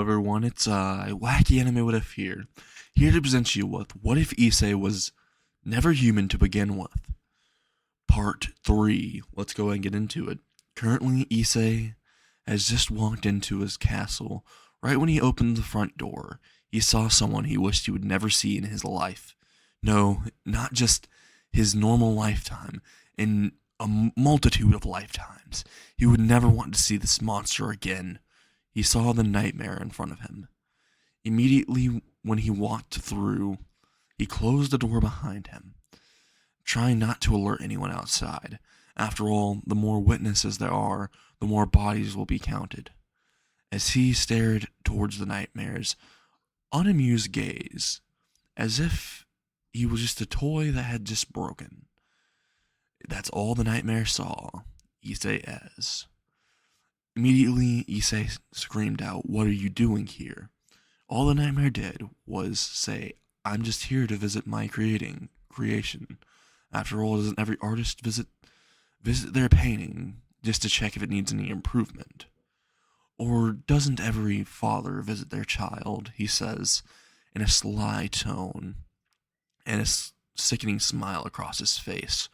everyone? It's Wacky Anime with F here to present you with What If Issei Was Never Human to Begin With? Part 3. Let's go and get into it. Currently, Issei has just walked into his castle. Right when he opened the front door, he saw someone he wished he would never see in his life. No, not just his normal lifetime, in a multitude of lifetimes. He would never want to see this monster again. He saw the nightmare in front of him. Immediately when he walked through, he closed the door behind him, trying not to alert anyone outside. After all, the more witnesses there are, the more bodies will be counted. As he stared towards the nightmare's unamused gaze, as if he was just a toy that had just broken. That's all the nightmare saw Issei as. Immediately, Issei screamed out, "What are you doing here?" All the nightmare did was say, "I'm just here to visit my creation. After all, doesn't every artist visit their painting just to check if it needs any improvement? Or doesn't every father visit their child?" he says, in a sly tone, and a sickening smile across his face,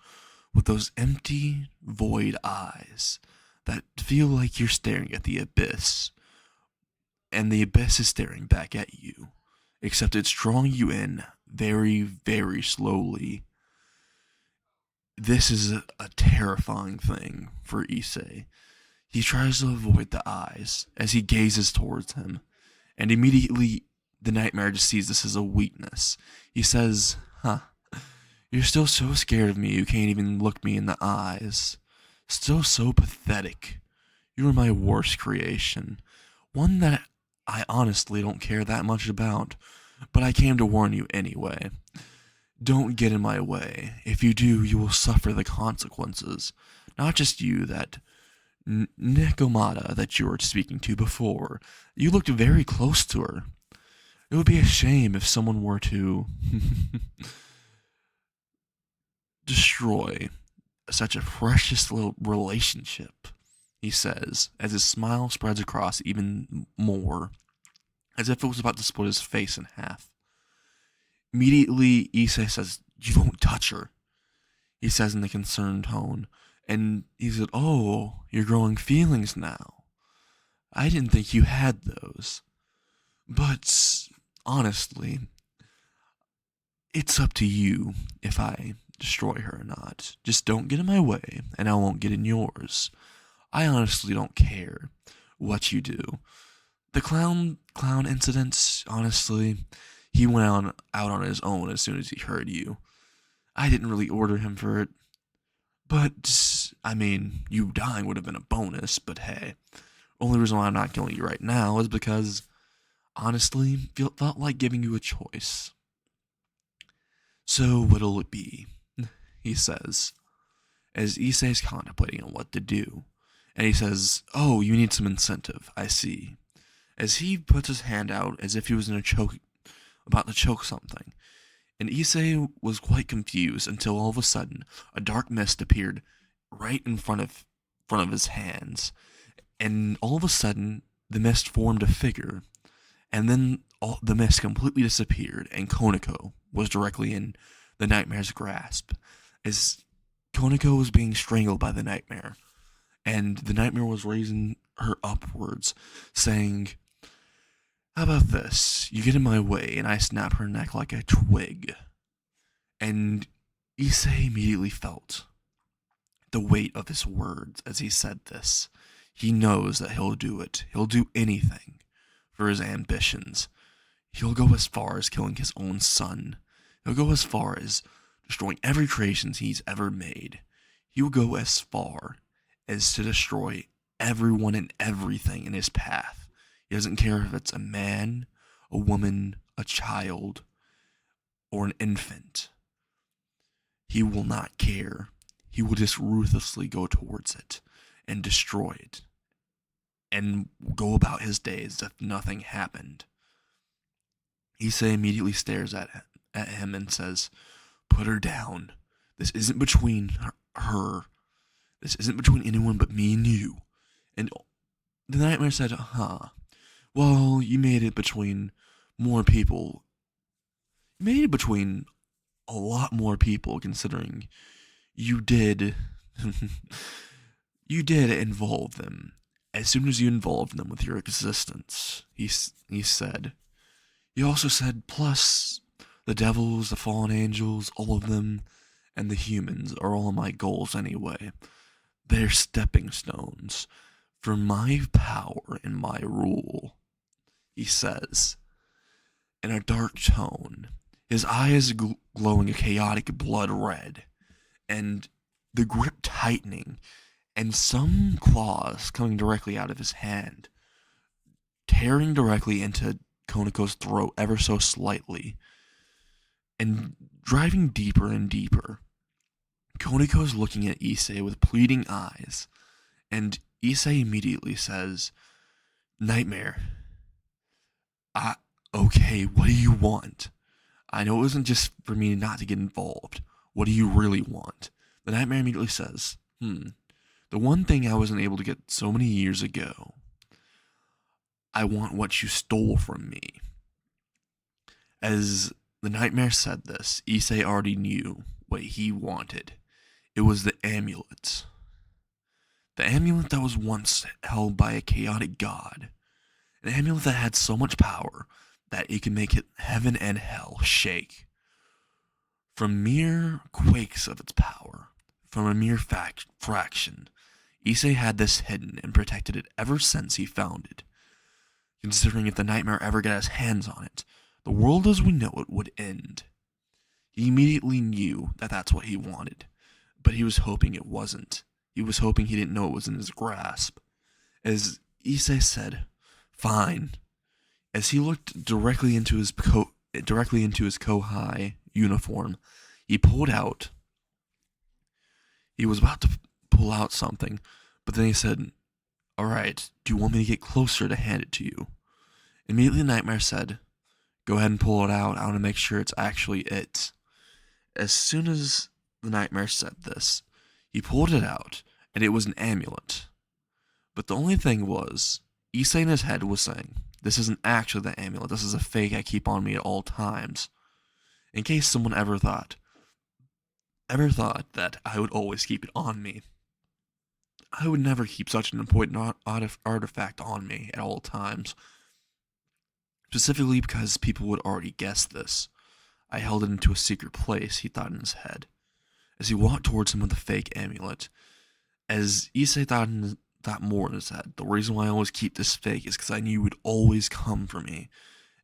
with those empty, void eyes that feel like you're staring at the abyss, and the abyss is staring back at you, except it's drawing you in very, very slowly. This is a terrifying thing for Issei. He tries to avoid the eyes as he gazes towards him, and immediately the nightmare just sees this as a weakness. He says, "You're still so scared of me you can't even look me in the eyes. Still so pathetic. You are my worst creation. One that I honestly don't care that much about, but I came to warn you anyway. Don't get in my way. If you do, you will suffer the consequences. Not just you, that Nekomata that you were speaking to before. You looked very close to her. It would be a shame if someone were to destroy such a precious little relationship," he says, as his smile spreads across even more, as if it was about to split his face in half. Immediately, Issei says, "You don't touch her," he says in a concerned tone, and he said, "Oh, you're growing feelings now. I didn't think you had those. But, honestly, it's up to you if I destroy her or not. Just don't get in my way, and I won't get in yours. I honestly don't care what you do." The clown incident, honestly, he went out on his own as soon as he heard you. I didn't really order him for it. But, I mean, you dying would have been a bonus, but hey. Only reason why I'm not killing you right now is because, honestly, felt like giving you a choice. "So what'll it be?" he says, as Issei's contemplating on what to do. And he says, "Oh, you need some incentive, I see." As he puts his hand out as if he was about to choke something. And Issei was quite confused until all of a sudden a dark mist appeared right in front of his hands. And all of a sudden the mist formed a figure. And then the mist completely disappeared, and Koneko was directly in the nightmare's grasp, as Koneko was being strangled by the nightmare, and the nightmare was raising her upwards, saying, "How about this? You get in my way, and I snap her neck like a twig." And Issei immediately felt the weight of his words as he said this. He knows that he'll do it. He'll do anything for his ambitions. He'll go as far as killing his own son. He'll go as far as destroying every creation he's ever made. He will go as far as to destroy everyone and everything in his path. He doesn't care if it's a man, a woman, a child, or an infant. He will not care. He will just ruthlessly go towards it and destroy it, and go about his days as if nothing happened. Issei immediately stares at him and says, "Put her down. This isn't between her. This isn't between anyone but me and you." And the nightmare said, Well, you made it between more people. You made it between a lot more people, considering you did. You did involve them. As soon as you involved them with your existence, he said. He also said, plus, the devils, the fallen angels, all of them, and the humans are all my goals anyway. They're stepping stones for my power and my rule, he says, in a dark tone, his eyes glowing a chaotic blood red, and the grip tightening, and some claws coming directly out of his hand, tearing directly into Konako's throat ever so slightly, and driving deeper and deeper. Konako's looking at Issei with pleading eyes, and Issei immediately says, Nightmare, okay, what do you want? I know it wasn't just for me not to get involved. What do you really want? The Nightmare immediately says, the one thing I wasn't able to get so many years ago. I want what you stole from me. As the Nightmare said this, Issei already knew what he wanted. It was the amulet. The amulet that was once held by a chaotic god. An amulet that had so much power that it could make heaven and hell shake. From mere quakes of its power, from a mere fraction, Issei had this hidden and protected it ever since he found it. Considering if the Nightmare ever got his hands on it, the world as we know it would end. He immediately knew that that's what he wanted, but he was hoping it wasn't. He was hoping he didn't know it was in his grasp. As Issei said, fine. As he looked directly into his Kohai uniform, he pulled out. He was about to pull out something, but then he said, alright, do you want me to get closer to hand it to you? Immediately the Nightmare said, go ahead and pull it out. I want to make sure it's actually it. As soon as the Nightmare said this, he pulled it out, and it was an amulet. But the only thing was, Issei in his head was saying, this isn't actually the amulet, this is a fake I keep on me at all times. In case someone ever thought that I would always keep it on me. I would never keep such an important artifact on me at all times. Specifically because people would already guess this. I held it into a secret place, he thought in his head. As he walked towards him with the fake amulet. As Issei thought more in his head, the reason why I always keep this fake is because I knew you would always come for me.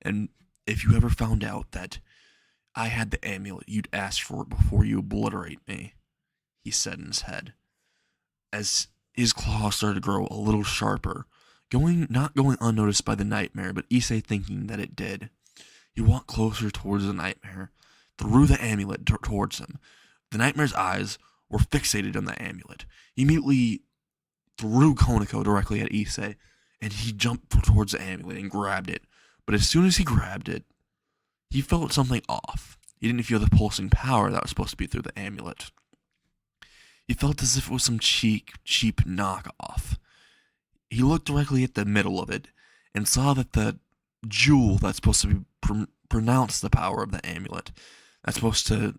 And if you ever found out that I had the amulet, you'd ask for it before you obliterate me, he said in his head. As his claws started to grow a little sharper, not going unnoticed by the Nightmare, but Issei thinking that it did. He walked closer towards the Nightmare, threw the amulet towards him. The Nightmare's eyes were fixated on the amulet. He immediately threw Konako directly at Issei, and he jumped towards the amulet and grabbed it. But as soon as he grabbed it, he felt something off. He didn't feel the pulsing power that was supposed to be through the amulet. He felt as if it was some cheap knockoff. He looked directly at the middle of it and saw that the jewel that's supposed to be pronounce the power of the amulet, that's supposed to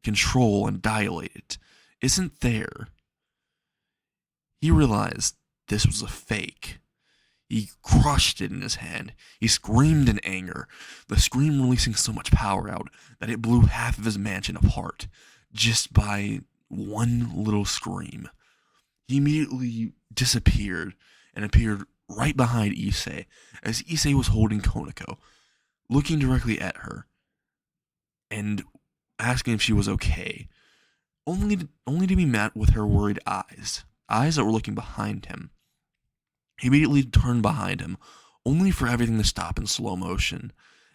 control and dilate it, isn't there. He realized this was a fake. He crushed it in his hand. He screamed in anger, the scream releasing so much power out that it blew half of his mansion apart, just by one little scream. He immediately disappeared and appeared right behind Issei, as Issei was holding Konako, looking directly at her, and asking if she was okay, only to be met with her worried eyes that were looking behind him. He immediately turned behind him, only for everything to stop in slow motion,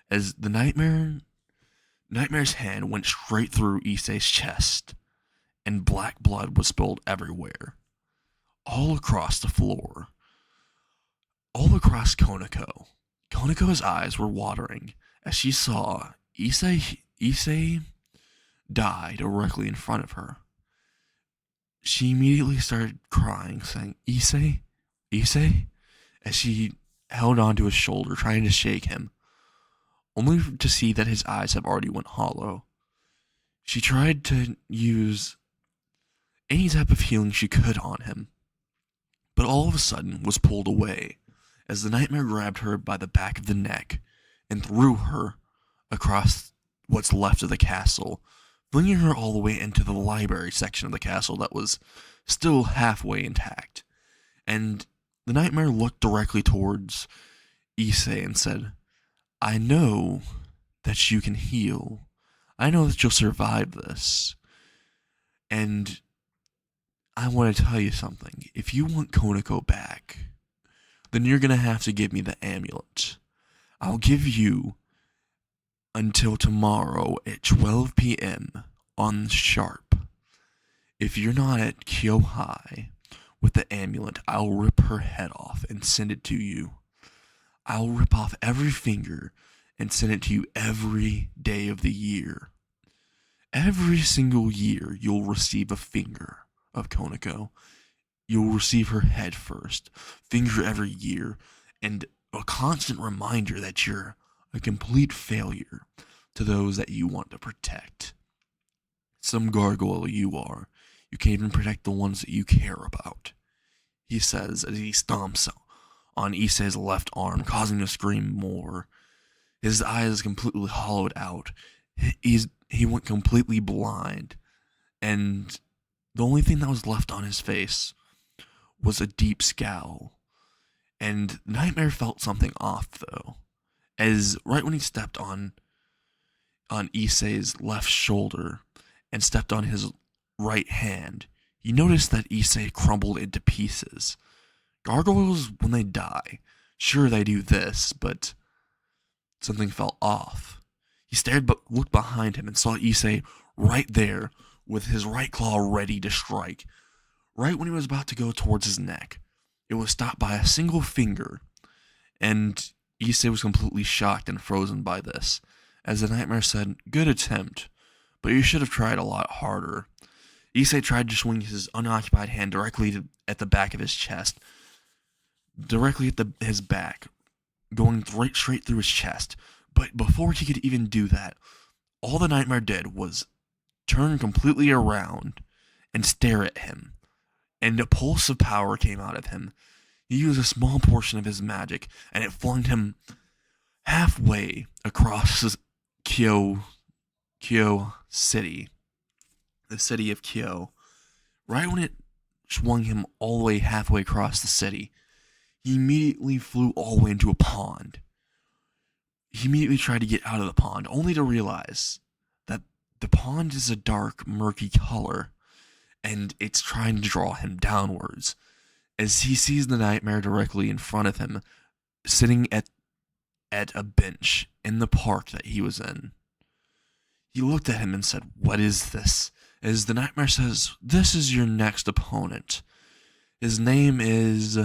as the Nightmare's hand went straight through Issei's chest, and black blood was spilled everywhere, all across the floor, all across Konako. Konako's eyes were watering as she saw Issei die directly in front of her. She immediately started crying, saying, Issei? As she held onto his shoulder, trying to shake him, only to see that his eyes have already went hollow. She tried to use any type of healing she could on him, but all of a sudden was pulled away as the nightmare grabbed her by the back of the neck and threw her across what's left of the castle, flinging her all the way into the library section of the castle that was still halfway intact. And the nightmare looked directly towards Issei and said, "I know that you can heal. I know that you'll survive this. And I want to tell you something. If you want Konako back, then you're going to have to give me the amulet. I'll give you until tomorrow at 12 p.m. on the sharp. If you're not at Kyohai with the amulet, I'll rip her head off and send it to you. I'll rip off every finger and send it to you every day of the year. Every single year, you'll receive a finger of Konako. You'll receive her head first, finger every year, and a constant reminder that you're a complete failure to those that you want to protect. Some gargoyle you are. You can't even protect the ones that you care about," he says as he stomps on Issei's left arm, causing him to scream more. His eyes completely hollowed out. He went completely blind, and the only thing that was left on his face was a deep scowl. And Nightmare felt something off, though, as right when he stepped on Issei's left shoulder and stepped on his right hand, he noticed that Issei crumbled into pieces. Gargoyles, when they die, sure they do this, but something fell off. He stared but looked behind him and saw Issei right there with his right claw ready to strike. Right when he was about to go towards his neck, it was stopped by a single finger, and Issei was completely shocked and frozen by this, as the nightmare said, "Good attempt, but you should have tried a lot harder." Issei tried to swing his unoccupied hand directly at the back of his chest, directly at his back, going straight through his chest. But before he could even do that, all the nightmare did was turn completely around and stare at him, and a pulse of power came out of him. He used a small portion of his magic, and it flung him halfway across Kyo City, the city of Kyo. Right when it swung him all the way halfway across the city, he immediately flew all the way into a pond. He immediately tried to get out of the pond, only to realize that the pond is a dark, murky color, and it's trying to draw him downwards, as he sees the nightmare directly in front of him, sitting at a bench in the park that he was in. He looked at him and said, "What is this?" As the nightmare says, "This is your next opponent. His name is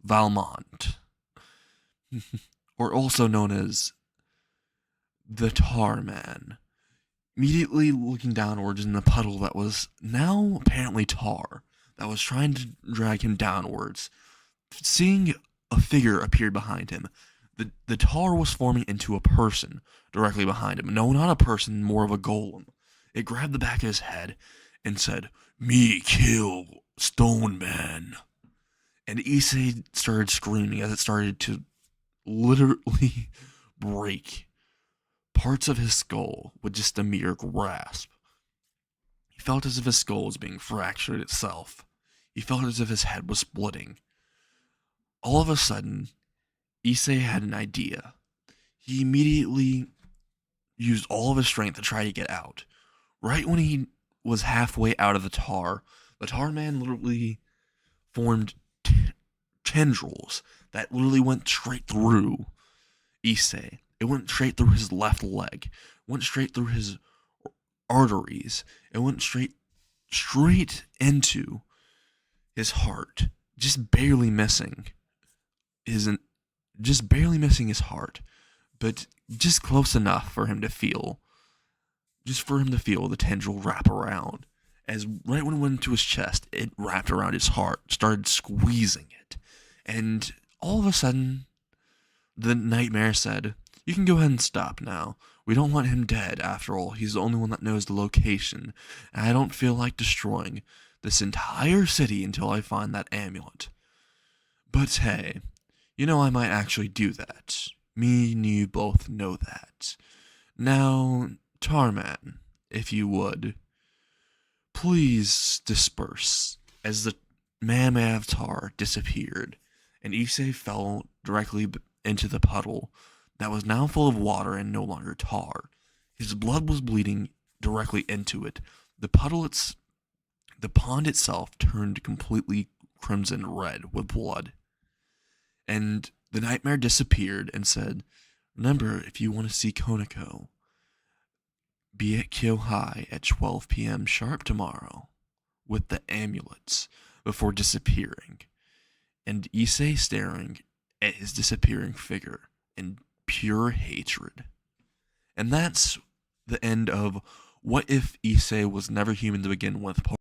Valmont, or also known as the Tar Man." Immediately looking downwards in the puddle that was now apparently tar, that was trying to drag him downwards, seeing a figure appear behind him. The tar was forming into a person directly behind him. No, not a person, more of a golem. It grabbed the back of his head and said, "Me kill Stone Man." And Issei started screaming as it started to literally break parts of his skull with just a mere grasp. He felt as if his skull was being fractured itself. He felt as if his head was splitting. All of a sudden, Issei had an idea. He immediately used all of his strength to try to get out. Right when he was halfway out of the tar man literally formed tendrils that literally went straight through Issei. It went straight through his left leg, went straight through his arteries, it went straight into his heart, just barely missing his heart, but just close enough for him to feel the tendril wrap around. As right when it went into his chest, it wrapped around his heart, started squeezing it, and all of a sudden, the nightmare said, "You can go ahead and stop now. We don't want him dead, after all. He's the only one that knows the location, and I don't feel like destroying this entire city until I find that amulet. But hey, I might actually do that. Me and you both know that. Now, Tarman, if you would, please disperse." As the man of tar disappeared, and Issei fell directly into the puddle that was now full of water and no longer tar. His blood was bleeding directly into it. The pond itself turned completely crimson red with blood. And the nightmare disappeared and said, "Remember, if you want to see Konako, be at Kyohai at 12 p.m. sharp tomorrow with the amulets," before disappearing. And Issei staring at his disappearing figure in pure hatred. And that's the end of What If Issei Was Never Human to Begin With, Part